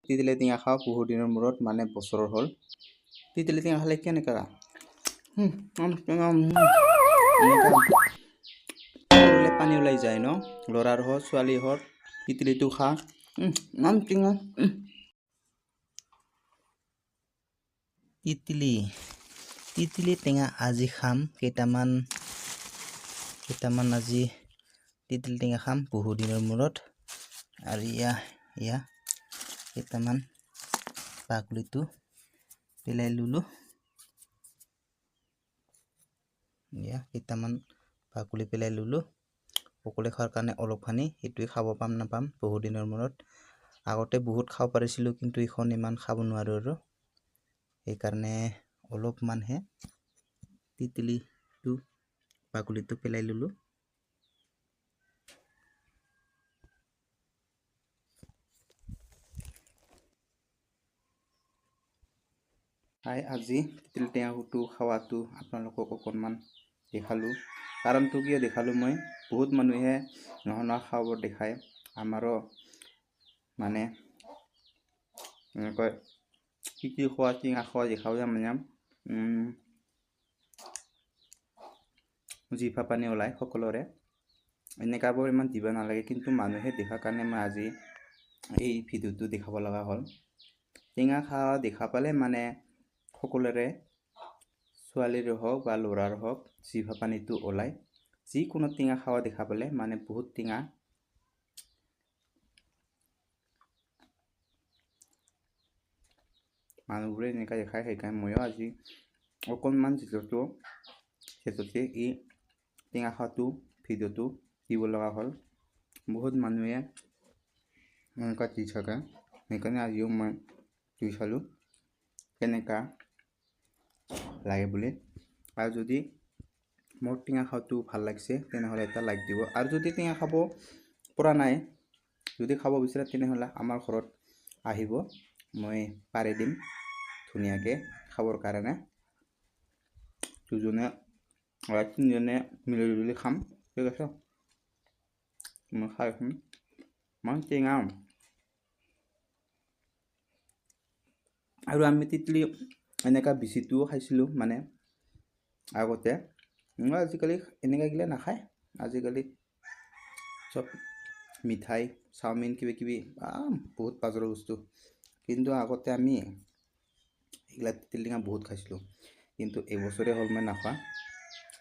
তিতিলি টেঙা খাওঁ বহুত দিনৰ মূৰত মানে বছৰৰ হ'ল তিতিলি টেঙা খালে কেনেকুৱা পানী ওলাই যায় ন ল'ৰাৰ হওক ছোৱালী হওক তিতিলিটো খা নাম টেঙা তিতিলি টেঙা আজি খাম কেইটামান আজি তিতিলি টেঙা খাম বহুত দিনৰ মূৰত আৰু ইয়া কেইটামান বাকলিটো পেলাই ললো কেইটামান বাকলি পেলাই ললো সকলোৱে খোৱাৰ কাৰণে অলপ খানি সেইটোৱে খাব পাম নাপাম বহুত দিনৰ মূৰত আগতে বহুত খাব পাৰিছিলোঁ কিন্তু এখন ইমান খাব নোৱাৰো আৰু সেইকাৰণে অলপমানহে তিতিলিটো বাকলিটো পেলাই ললো আজি তিতিলি টেঙাটো খাৱাটো আপোনালোকক অকণমান দেখালোঁ কাৰণটো কিয় দেখালোঁ মই বহুত মানুহে নহনা খাব দেখায় আমাৰো মানে এনেকৈ কি খোৱা টেঙা খোৱা দেখাওঁ মানে জিভা পানী ওলায় সকলোৰে এনেকুৱাবোৰ ইমান দিব নালাগে কিন্তু মানুহে দেখাৰ কাৰণে মই আজি এই ভিডিঅ'টো দেখাব লগা হ'ল টেঙা খোৱা দেখা পালে মানে সকলোৰে ছোৱালীৰ হওক বা ল'ৰাৰ হওক জিভা পানীটো ওলায় যিকোনো টেঙা খাৱা দেখা পালে মানে বহুত টেঙা মানুহবোৰে এনেকুৱা দেখায় সেইকাৰণে ময়ো আজি অকণমান যিহেতু এই টেঙা খোৱাটো ভিডিঅ'টো দিব লগা হ'ল বহুত মানুহে এনেকুৱা দি থাকে সেইকাৰণে আজিও মই দি চালোঁ কেনেকুৱা লাগে বুলি আৰু যদি মোৰ টেঙা খোৱাটো ভাল লাগিছে তেনেহ'লে এটা লাইক দিব আৰু যদি টেঙা খাব পৰা নাই যদি খাব বিচাৰে তেনেহ'লে আমাৰ ঘৰত আহিব মই পাৰি দিম ধুনীয়াকৈ খাবৰ কাৰণে দুজনে তিনিজনে মিলি জুলি খাম ঠিক আছে মই খাইছোঁ মই টেঙা আৰু আমি তিতলি এনেকুৱা বিচিটোও খাইছিলোঁ মানে আগতে আজিকালি এনেকুৱা গিলা নাখায় আজিকালি চব মিঠাই চাওমিন কিবা কিবি বহুত বাজাৰৰ বস্তু কিন্তু আগতে আমি এইগিলা তিতিলি টেঙা বহুত খাইছিলোঁ কিন্তু এবছৰে হ'ল মই নাখোৱা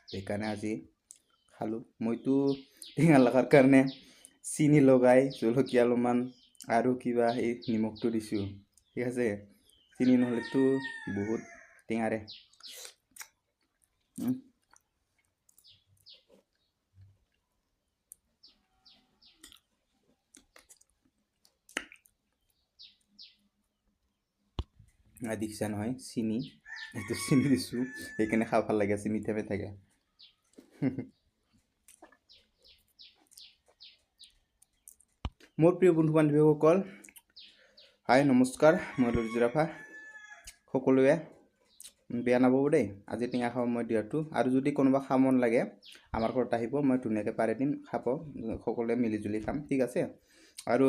সেইকাৰণে আজি খালোঁ মইতো টেঙা লগাৰ কাৰণে চিনি লগাই জলকীয়া অলপমান আৰু কিবা এই নিমখটো দিছোঁ ঠিক আছে চিনি নহ'লেতো বহুত টেঙাৰে দেখিছা নহয় চিনি এইটো চিনি দিছোঁ সেইকাৰণে খাব ভাল লাগে আছে মিঠা থাকে মোৰ প্ৰিয় বন্ধু বান্ধৱীসকল হাই নমস্কাৰ মই জিৰাফা সকলোৱে বেয়া নাপাব দেই আজি টেঙা খাব মই দিয়াটো আৰু যদি কোনোবা খাব মন লাগে আমাৰ ঘৰত আহিব মই ধুনীয়াকৈ পাৰি দিম খাব সকলোৱে মিলিজুলি খাম ঠিক আছে আৰু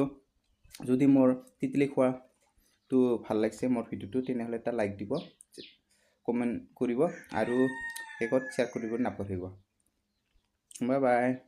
যদি মোৰ তিতিলি খোৱাটো ভাল লাগিছে মোৰ ভিডিঅ'টো তেনেহ'লে এটা লাইক দিব কমেণ্ট কৰিব আৰু শেষত শ্বেয়াৰ কৰিব নাপাহৰিব বাই বাই